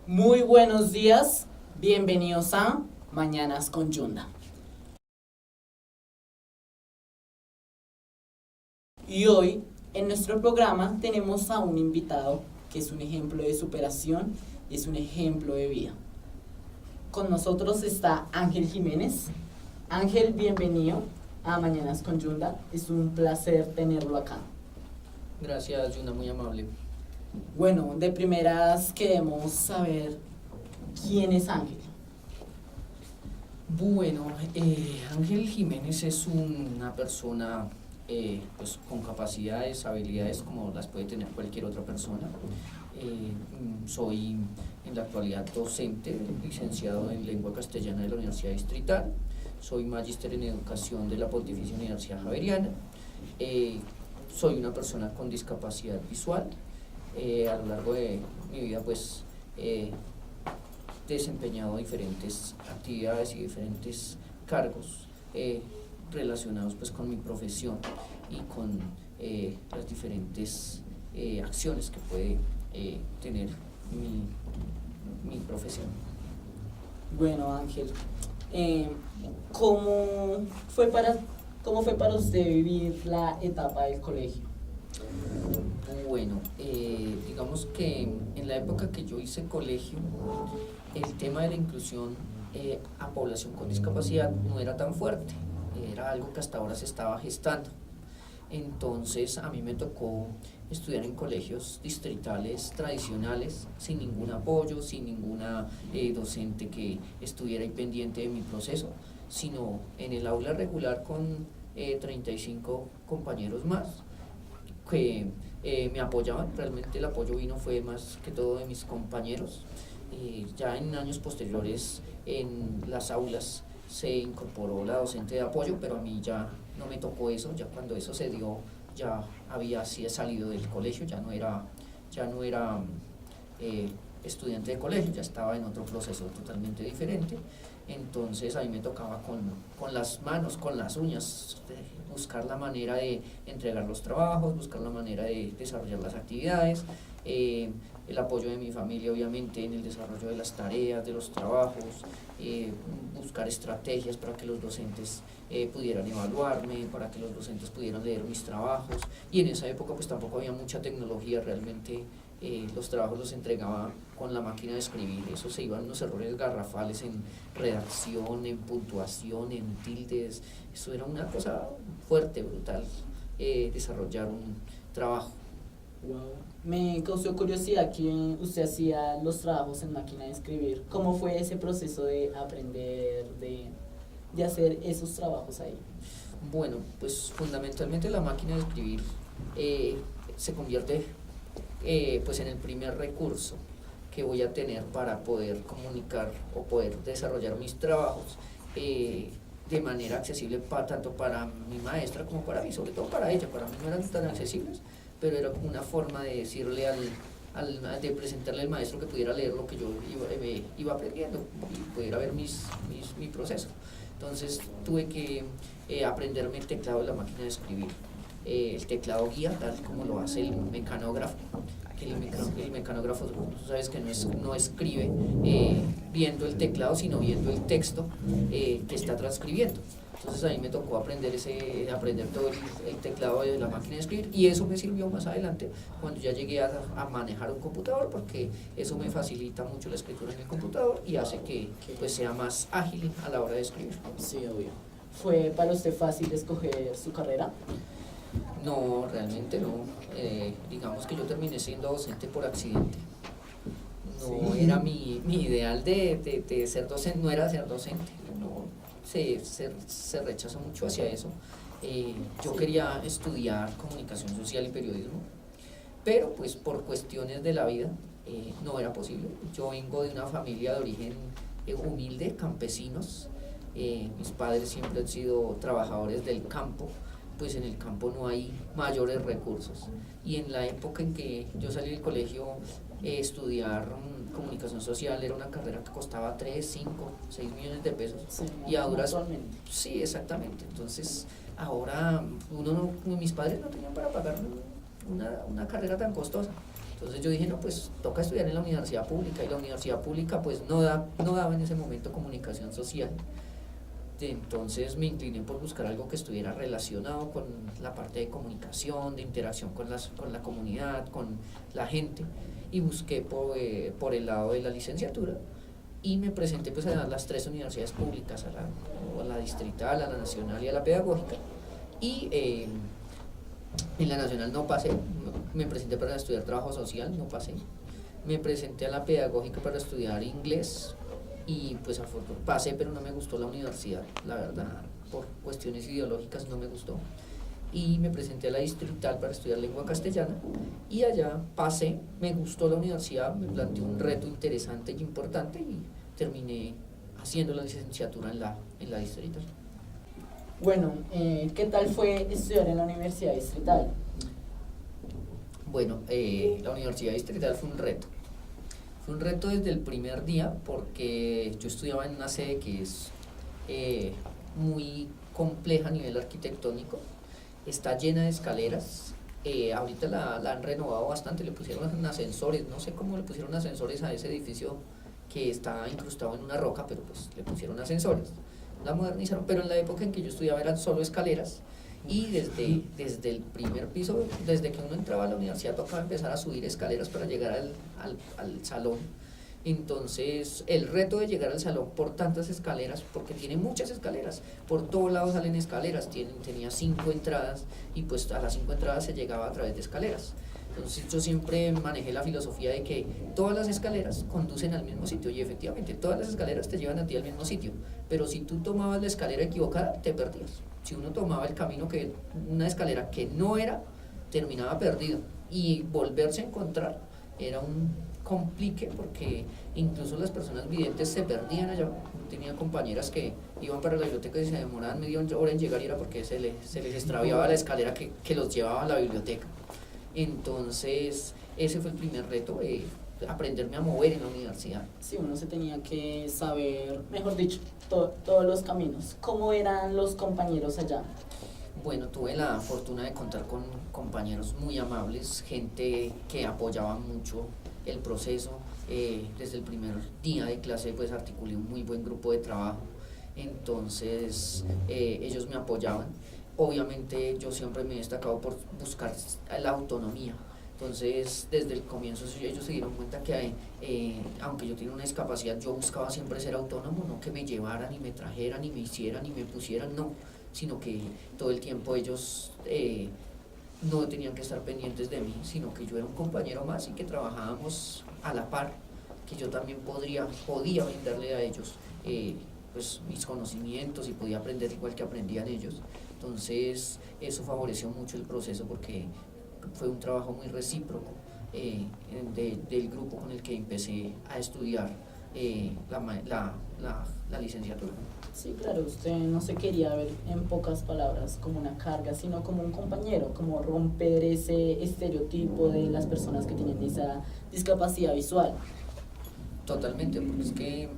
Muy buenos días, bienvenidos a Mañanas con Yunda. Y hoy en nuestro programa tenemos a un invitado que es un ejemplo de superación y es un ejemplo de vida. Con nosotros está Ángel Jiménez. Ángel, bienvenido a Mañanas con Yunda. Es un placer tenerlo acá. Gracias, Yuna, muy amable. Bueno, de primeras queremos saber quién es Ángel. Bueno, Ángel Jiménez es una persona pues, con capacidades, habilidades como las puede tener cualquier otra persona. Soy en la actualidad docente, licenciado en lengua castellana de la Universidad Distrital. Soy magíster en educación de la Pontificia Universidad Javeriana. Soy una persona con discapacidad visual. A lo largo de mi vida pues he desempeñado diferentes actividades y diferentes cargos relacionados pues con mi profesión y con las diferentes acciones que puede tener mi profesión. Bueno, Ángel, ¿cómo fue para usted vivir la etapa del colegio? Bueno, digamos que en la época que yo hice colegio, el tema de la inclusión a población con discapacidad no era tan fuerte, era algo que hasta ahora se estaba gestando. Entonces a mí me tocó estudiar en colegios distritales tradicionales, sin ningún apoyo, sin ninguna docente que estuviera ahí pendiente de mi proceso, sino en el aula regular con 35 compañeros más que me apoyaban. Realmente el apoyo fue más que todo de mis compañeros. Ya en años posteriores en las aulas se incorporó la docente de apoyo, pero a mí ya no me tocó eso. Ya cuando eso se dio ya había salido del colegio, ya no era estudiante de colegio, ya estaba en otro proceso totalmente diferente. Entonces a mí me tocaba con las manos, con las uñas, buscar la manera de entregar los trabajos, buscar la manera de desarrollar las actividades, el apoyo de mi familia obviamente en el desarrollo de las tareas, de los trabajos, buscar estrategias para que los docentes pudieran evaluarme, para que los docentes pudieran leer mis trabajos. Y en esa época pues tampoco había mucha tecnología, realmente los trabajos los entregaba con la máquina de escribir. Eso se iban unos errores garrafales en redacción, en puntuación, en tildes. Eso era una cosa fuerte, brutal, desarrollar un trabajo. Wow. Me causó curiosidad que usted hacía los trabajos en máquina de escribir. ¿Cómo fue ese proceso de aprender, de hacer esos trabajos ahí? Bueno, pues fundamentalmente la máquina de escribir se convierte pues en el primer recurso que voy a tener para poder comunicar o poder desarrollar mis trabajos de manera accesible tanto para mi maestra como para mí, sobre todo para ella. Para mí no eran tan accesibles, pero era como una forma de decirle de presentarle al maestro que pudiera leer lo que yo iba aprendiendo y pudiera ver mi proceso. Entonces tuve que aprenderme el teclado de la máquina de escribir, el teclado guía, tal como lo hace el mecanógrafo, que el mecanógrafo, tú sabes que no escribe viendo el teclado, sino viendo el texto que está transcribiendo. Entonces a mí me tocó aprender todo el teclado de la máquina de escribir, y eso me sirvió más adelante cuando ya llegué a manejar un computador, porque eso me facilita mucho la escritura en el computador y hace que pues sea más ágil a la hora de escribir. Sí, obvio. ¿Fue para usted fácil escoger su carrera? No, realmente no. Digamos que yo terminé siendo docente por accidente. No era mi ideal de ser docente, no era ser docente. No, se rechazó mucho hacia eso. Yo quería estudiar comunicación social y periodismo, pero pues por cuestiones de la vida no era posible. Yo vengo de una familia de origen humilde, campesinos. Mis padres siempre han sido trabajadores del campo, pues en el campo no hay mayores recursos. Y en la época en que yo salí del colegio, estudiar comunicación social era una carrera que costaba 3, 5, 6 millones de pesos. Sí, Y ahora actualmente. sí, exactamente. Entonces ahora mis padres no tenían para pagar una carrera tan costosa. Entonces yo dije, no, pues toca estudiar en la universidad pública, y la universidad pública pues no daba en ese momento comunicación social. Entonces me incliné por buscar algo que estuviera relacionado con la parte de comunicación, de interacción con la comunidad, con la gente, y busqué por el lado de la licenciatura, y me presenté pues a las 3 universidades públicas, a la distrital, a la nacional y a la pedagógica, y en la nacional no pasé. Me presenté para estudiar trabajo social, no pasé. Me presenté a la pedagógica para estudiar inglés, y pues pasé, pero no me gustó la universidad, la verdad, por cuestiones ideológicas no me gustó. Y me presenté a la distrital para estudiar lengua castellana, y allá pasé, me gustó la universidad, me planteó un reto interesante y importante, y terminé haciendo la licenciatura en la distrital. Bueno, ¿qué tal fue estudiar en la Universidad Distrital? Bueno, la universidad distrital fue un reto. Fue un reto desde el primer día, porque yo estudiaba en una sede que es muy compleja a nivel arquitectónico, está llena de escaleras. Ahorita la han renovado bastante, le pusieron ascensores, no sé cómo le pusieron ascensores a ese edificio que está incrustado en una roca, pero pues le pusieron ascensores, la modernizaron, pero en la época en que yo estudiaba eran solo escaleras, y desde el primer piso, desde que uno entraba a la universidad, tocaba empezar a subir escaleras para llegar al salón. Entonces el reto de llegar al salón por tantas escaleras, porque tiene muchas escaleras, por todos lados salen escaleras, tenía 5 entradas, y pues a las 5 entradas se llegaba a través de escaleras. Entonces yo siempre manejé la filosofía de que todas las escaleras conducen al mismo sitio, y efectivamente todas las escaleras te llevan a ti al mismo sitio, pero si tú tomabas la escalera equivocada, te perdías. Si uno tomaba el camino una escalera que no era, terminaba perdido, y volverse a encontrar era un complique, porque incluso las personas videntes se perdían allá. Tenía compañeras que iban para la biblioteca y se demoraban media hora en llegar, y era porque se les extraviaba la escalera que los llevaba a la biblioteca. Entonces ese fue el primer reto, aprenderme a mover en la universidad. Sí, uno se tenía que saber, mejor dicho, todos los caminos. ¿Cómo eran los compañeros allá? Bueno, tuve la fortuna de contar con compañeros muy amables, gente que apoyaba mucho el proceso. Desde el primer día de clase pues articulé un muy buen grupo de trabajo, entonces ellos me apoyaban. Obviamente yo siempre me he destacado por buscar la autonomía. Entonces, desde el comienzo ellos se dieron cuenta que aunque yo tenía una discapacidad, yo buscaba siempre ser autónomo, no que me llevaran y me trajeran y me hicieran y me pusieran, no, sino que todo el tiempo ellos no tenían que estar pendientes de mí, sino que yo era un compañero más, y que trabajábamos a la par, que yo también podía brindarle a ellos pues mis conocimientos, y podía aprender igual que aprendían ellos. Entonces eso favoreció mucho el proceso, porque fue un trabajo muy recíproco del grupo con el que empecé a estudiar la licenciatura. Sí, claro, usted no se quería ver, en pocas palabras, como una carga, sino como un compañero, como romper ese estereotipo de las personas que tienen esa discapacidad visual. Totalmente, porque es que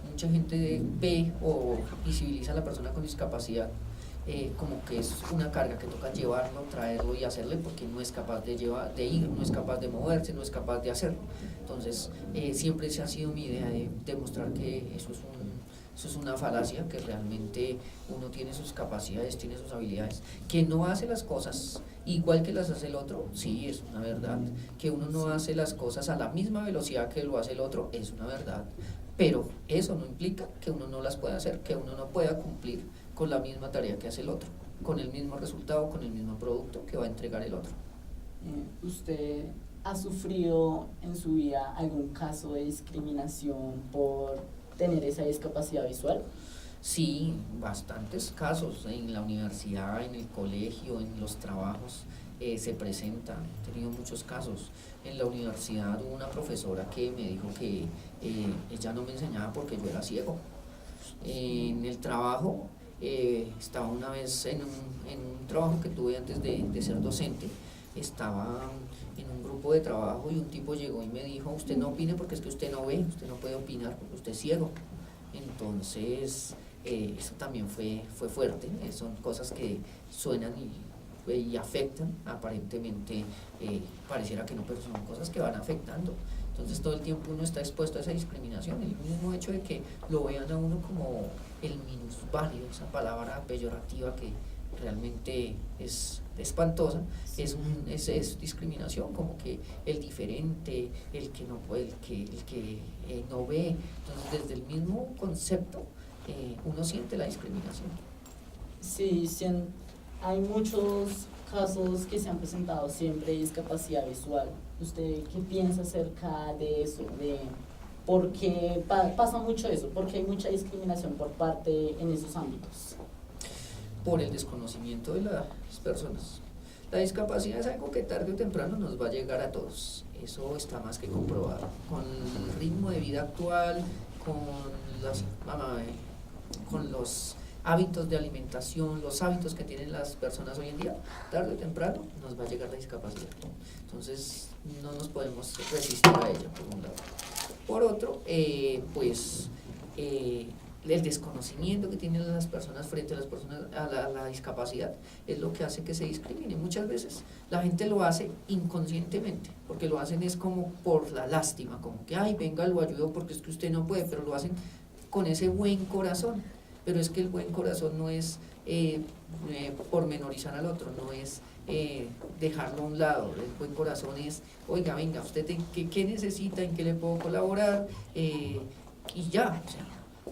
mucha gente ve o visibiliza a la persona con discapacidad como que es una carga que toca llevarlo, traerlo y hacerle, porque no es capaz de ir, no es capaz de moverse, no es capaz de hacerlo. Entonces siempre esa ha sido mi idea, de demostrar que eso es una falacia, que realmente uno tiene sus capacidades, tiene sus habilidades, que no hace las cosas igual que las hace el otro, sí, es una verdad, que uno no hace las cosas a la misma velocidad que lo hace el otro, es una verdad, pero eso no implica que uno no las pueda hacer, que uno no pueda cumplir con la misma tarea que hace el otro, con el mismo resultado, con el mismo producto que va a entregar el otro. ¿Usted ha sufrido en su vida algún caso de discriminación por tener esa discapacidad visual? Sí, bastantes casos en la universidad, en el colegio, en los trabajos se presentan. He tenido muchos casos. En la universidad hubo una profesora que me dijo que ella no me enseñaba porque yo era ciego. En el trabajo, estaba una vez en un trabajo que tuve antes de ser docente, estaba en un grupo de trabajo, y un tipo llegó y me dijo: usted no opine porque es que usted no ve, usted no puede opinar porque usted es ciego. Entonces eso también fue fuerte, son cosas que suenan y afectan, aparentemente pareciera que no, pero son cosas que van afectando. Entonces todo el tiempo uno está expuesto a esa discriminación, el mismo hecho de que lo vean a uno como el minusválido, esa palabra peyorativa que realmente es espantosa, es discriminación, como que el diferente, el que no puede, el que no ve. Entonces desde el mismo concepto uno siente la discriminación. Sí, hay muchos casos que se han presentado siempre de discapacidad visual. ¿Usted qué piensa acerca de eso? De ¿por qué pasa mucho eso? ¿Por qué hay mucha discriminación por parte en esos ámbitos? Por el desconocimiento de las personas. La discapacidad es algo que tarde o temprano nos va a llegar a todos. Eso está más que comprobado. Con el ritmo de vida actual, con los hábitos de alimentación, los hábitos que tienen las personas hoy en día, tarde o temprano nos va a llegar la discapacidad. Entonces no nos podemos resistir a ella, por un lado. Por otro, el desconocimiento que tienen las personas frente a la discapacidad es lo que hace que se discrimine. Muchas veces la gente lo hace inconscientemente, porque lo hacen es como por la lástima, como que, ay, venga, lo ayudo porque es que usted no puede, pero lo hacen con ese buen corazón. Pero es que el buen corazón no es pormenorizar al otro, no es dejarlo a un lado. El buen corazón es, oiga, venga, ¿usted qué necesita? ¿En qué le puedo colaborar? Y ya, o sea,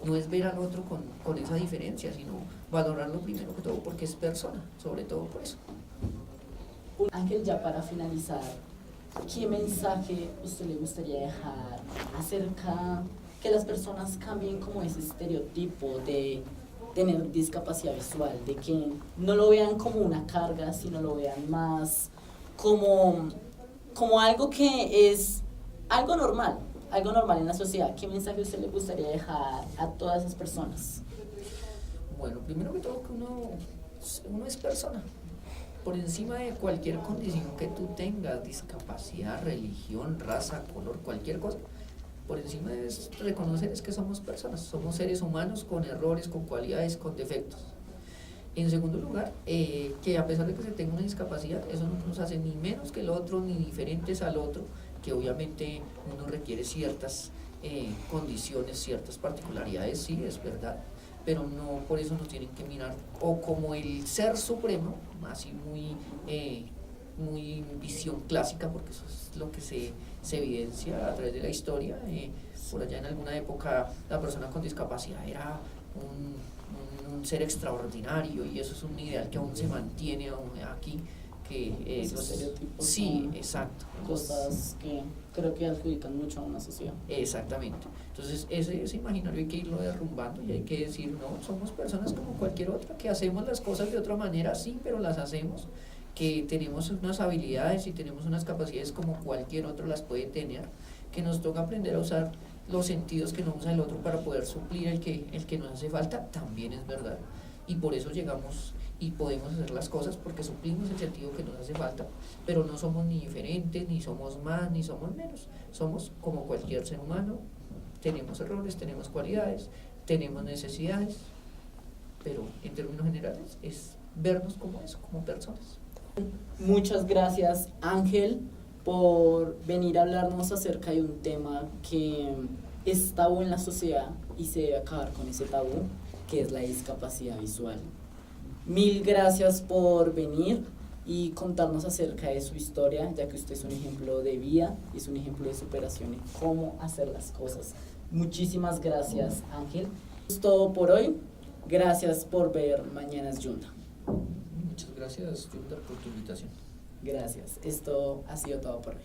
no es ver al otro con esa diferencia, sino valorarlo primero que todo porque es persona, sobre todo por eso. Ángel, ya para finalizar, ¿qué mensaje usted le gustaría dejar acerca que las personas cambien como ese estereotipo de tener discapacidad visual, de que no lo vean como una carga, sino lo vean más como algo que es algo normal en la sociedad? ¿Qué mensaje usted le gustaría dejar a todas esas personas? Bueno, primero que todo que uno es persona, por encima de cualquier condición que tú tengas, discapacidad, religión, raza, color, cualquier cosa. Por encima de reconocer es que somos personas, somos seres humanos con errores, con cualidades, con defectos. En segundo lugar, que a pesar de que se tenga una discapacidad, eso no nos hace ni menos que el otro, ni diferentes al otro, que obviamente uno requiere ciertas condiciones, ciertas particularidades, sí, es verdad, pero no por eso nos tienen que mirar o como el ser supremo, así muy visión clásica, porque eso es lo que se evidencia a través de la historia. Por allá en alguna época la persona con discapacidad era un ser extraordinario, y eso es un ideal que aún se mantiene aquí, que Esos estereotipos sí, son exacto, cosas que creo que adjudican mucho a una sociedad. exactamente. Entonces ese imaginario hay que irlo derrumbando y hay que decir, no, somos personas como cualquier otra, que hacemos las cosas de otra manera, sí, pero las hacemos, que tenemos unas habilidades y tenemos unas capacidades como cualquier otro las puede tener, que nos toca aprender a usar los sentidos que no usa el otro para poder suplir el que nos hace falta, también es verdad. Y por eso llegamos y podemos hacer las cosas, porque suplimos el sentido que nos hace falta, pero no somos ni diferentes, ni somos más, ni somos menos. Somos como cualquier ser humano, tenemos errores, tenemos cualidades, tenemos necesidades, pero en términos generales es vernos como eso, como personas. Muchas gracias, Ángel, por venir a hablarnos acerca de un tema que es tabú en la sociedad y se debe acabar con ese tabú, que es la discapacidad visual. Mil gracias por venir y contarnos acerca de su historia, ya que usted es un ejemplo de vida y es un ejemplo de superación y cómo hacer las cosas. Muchísimas gracias, Ángel. Es todo por hoy. Gracias por ver Mañanas Yunda. Muchas gracias, Yunda, por tu invitación. Gracias. Esto ha sido todo por hoy.